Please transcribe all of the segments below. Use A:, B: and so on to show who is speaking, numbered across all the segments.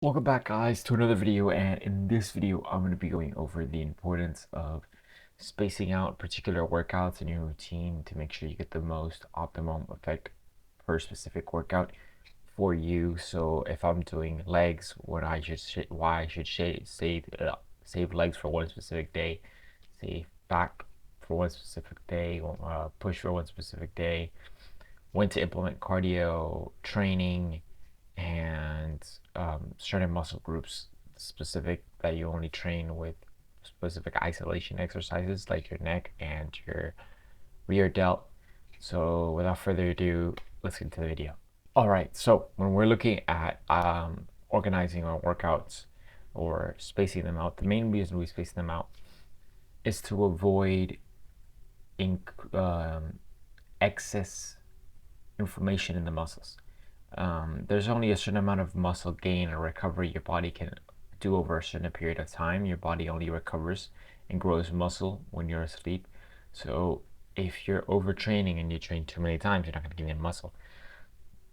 A: Welcome back, guys, to another video, and in this video I'm going to be going over the importance of spacing out particular workouts in your routine to make sure you get the most optimum effect per specific workout for you. So if I'm doing legs, why I should save legs for one specific day, save back for one specific day, push for one specific day, when to implement cardio training, and certain muscle groups specific that you only train with specific isolation exercises like your neck and your rear delt. So without further ado, let's get into the video. All right, so when we're looking at organizing our workouts or spacing them out, the main reason we space them out is to avoid excess inflammation in the muscles. There's only a certain amount of muscle gain or recovery your body can do over a certain period of time. Your body only recovers and grows muscle when you're asleep. So if you're overtraining and you train too many times, you're not going to gain muscle.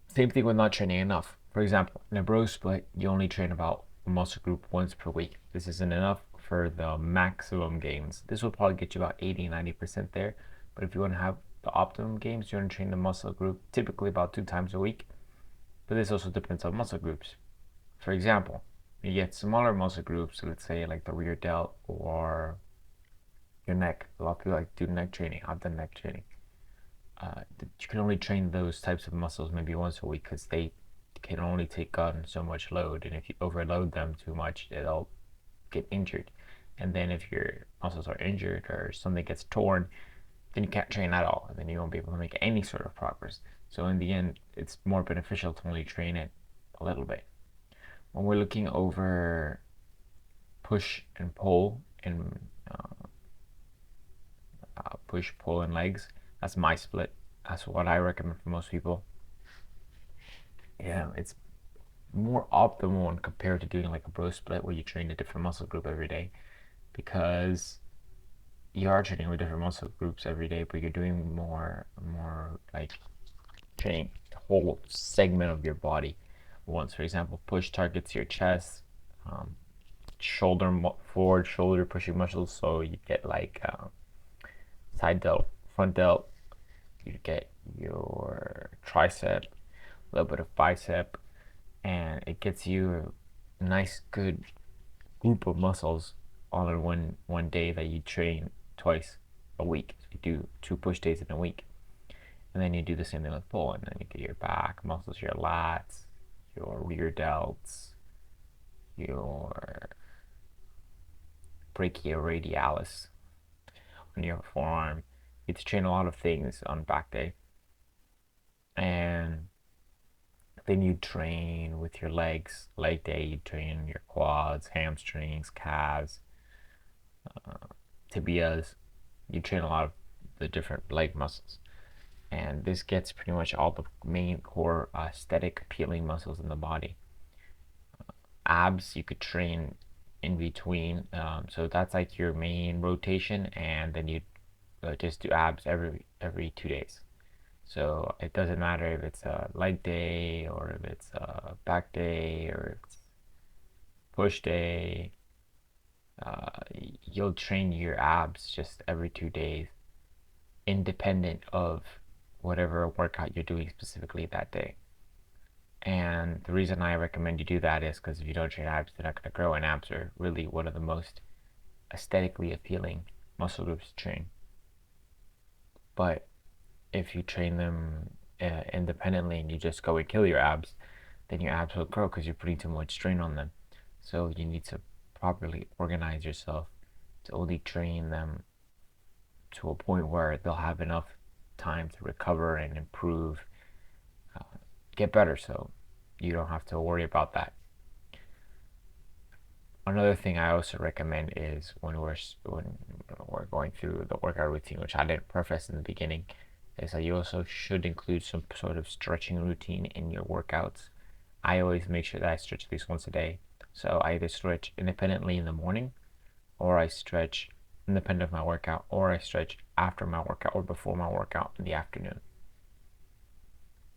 A: Same thing with not training enough. For example, in a bro split, you only train about a muscle group once per week. This isn't enough for the maximum gains. This will probably get you about 80-90% there. But if you want to have the optimum gains, you want to train the muscle group typically about 2 times a week. But this also depends on muscle groups. For example, you get smaller muscle groups, let's say like the rear delt or your neck. A lot of people like do neck training. I've done neck training. You can only train those types of muscles maybe once a week because they can only take on so much load, and if you overload them too much, they'll get injured. And then if your muscles are injured or something gets torn, then you can't train at all, and then you won't be able to make any sort of progress. So in the end, it's more beneficial to only train it a little bit. When we're looking over push and pull and push, pull, and legs, that's my split. That's what I recommend for most people. Yeah, it's more optimal when compared to doing like a bro split where you train a different muscle group every day, because you are training with different muscle groups every day, but you're doing more like training a whole segment of your body once. For example, push targets your chest, um, forward shoulder pushing muscles, so you get like side delt, front delt, you get your tricep, a little bit of bicep, and it gets you a nice good group of muscles all in one day that you train twice a week. So you do 2 push days in a week, and then you do the same thing with pull, and then you get your back muscles, your lats, your rear delts, your brachioradialis on your forearm. You get to train a lot of things on back day, and then you train with your legs. Leg day, you train your quads, hamstrings, calves, tibias. You train a lot of the different leg muscles, and this gets pretty much all the main core aesthetic appealing muscles in the body. Abs you could train in between, so that's like your main rotation, and then you just do abs every 2 days. So it doesn't matter if it's a leg day or if it's a back day or if it's push day. You'll train your abs just every 2 days, independent of whatever workout you're doing specifically that day. And the reason I recommend you do that is because if you don't train abs, they're not going to grow, and abs are really one of the most aesthetically appealing muscle groups to train. But if you train them independently and you just go and kill your abs, then your abs will grow because you're putting too much strain on them. So you need to properly organize yourself to only train them to a point where they'll have enough time to recover and improve, get better, so you don't have to worry about that. Another thing I also recommend is when we're going through the workout routine, which I didn't preface in the beginning, is that you also should include some sort of stretching routine in your workouts. I always make sure that I stretch at least once a day. So I either stretch independently in the morning, or I stretch independent of my workout, or I stretch after my workout or before my workout in the afternoon.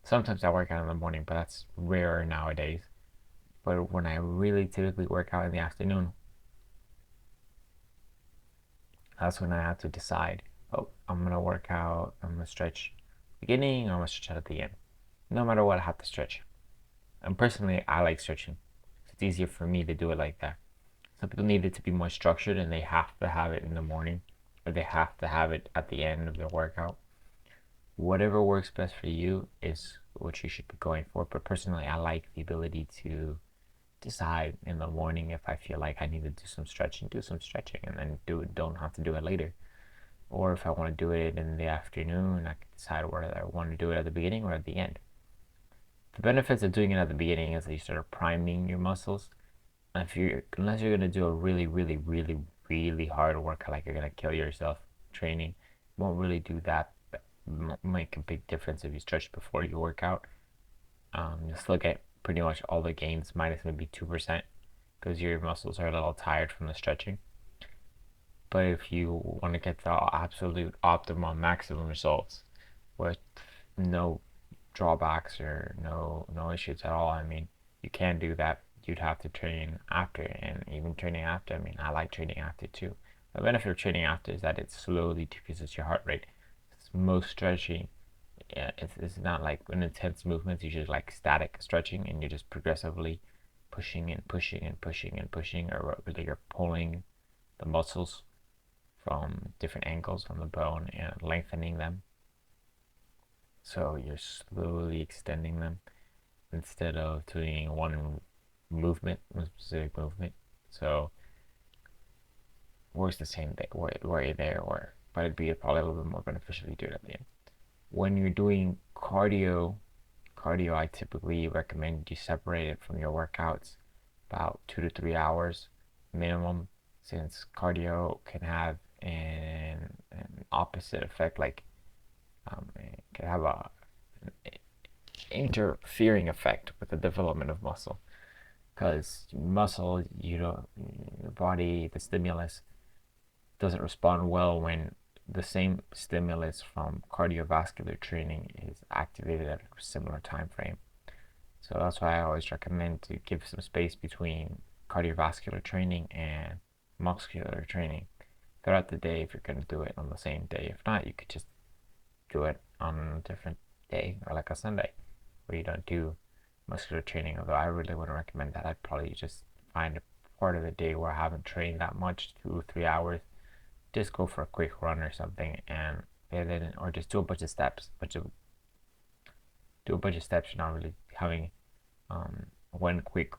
A: Sometimes I work out in the morning, but that's rare nowadays. But when I really typically work out in the afternoon, that's when I have to decide, oh, I'm gonna work out, I'm gonna stretch beginning, or I'm gonna stretch at the end. No matter what, I have to stretch. And personally, I like stretching. It's easier for me to do it like that. Some people need it to be more structured and they have to have it in the morning, or they have to have it at the end of their workout. Whatever works best for you is what you should be going for. But personally, I like the ability to decide in the morning if I feel like I need to do some stretching, and then don't have to do it later. Or if I want to do it in the afternoon, I can decide whether I want to do it at the beginning or at the end. The benefits of doing it at the beginning is that you start priming your muscles. Unless you're gonna do a really, really, really, really hard workout, like you're gonna kill yourself training, you won't really do that. Make a big difference if you stretch before you work out. You'll still get pretty much all the gains, minus maybe 2%, because your muscles are a little tired from the stretching. But if you want to get the absolute optimal maximum results with no drawbacks or no issues at all, I mean, you can do that. You'd have to train after, and even training after, I mean, I like training after too. The benefit of training after is that it slowly decreases your heart rate. Most stretching, it's not like an intense movement. It's usually like static stretching, and you're just progressively pushing and pushing and pushing and pushing, or really you're pulling the muscles from different angles on the bone and lengthening them. So you're slowly extending them instead of doing one specific movement. So works the same way there, but it'd be probably a little bit more beneficial if you do it at the end. When you're doing cardio, I typically recommend you separate it from your workouts about 2 to 3 hours minimum, since cardio can have an opposite effect, like it can have an interfering effect with the development of muscle, because muscle, your body, the stimulus doesn't respond well when the same stimulus from cardiovascular training is activated at a similar time frame. So that's why I always recommend to give some space between cardiovascular training and muscular training throughout the day if you're going to do it on the same day. If not, you could just do it on a different day, or like a Sunday where you don't do muscular training. Although I really wouldn't recommend that. I'd probably just find a part of the day where I haven't trained that much, 2 or 3 hours, just go for a quick run or something, and then, or just do a bunch of steps. You're not really having one quick,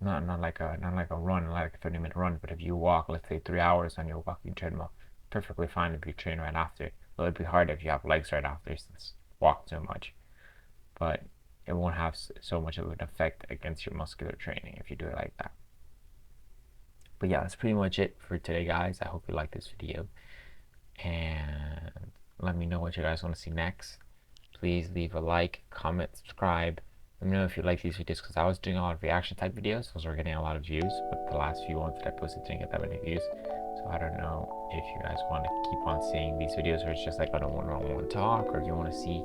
A: not like a run, like a 30-minute run. But if you walk, let's say 3 hours on your walking treadmill, perfectly fine if you train right after. Well, it'd be hard if you have legs right after, since walk too much. But it won't have so much of an effect against your muscular training if you do it like that. But yeah, that's pretty much it for today, guys. I hope you like this video, and let me know what you guys want to see next. Please leave a like, comment, subscribe. Let me know if you like these videos, because I was doing a lot of reaction type videos. Those were getting a lot of views, but the last few ones that I posted didn't get that many views. So I don't know if you guys want to keep on seeing these videos, or it's just like I don't want to talk, or if you want to see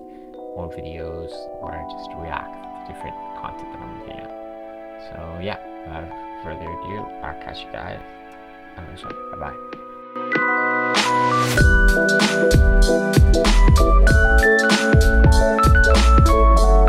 A: more videos where I just react to different content that I'm looking at. So yeah, without further ado, I'll catch you guys on the next one. Bye bye.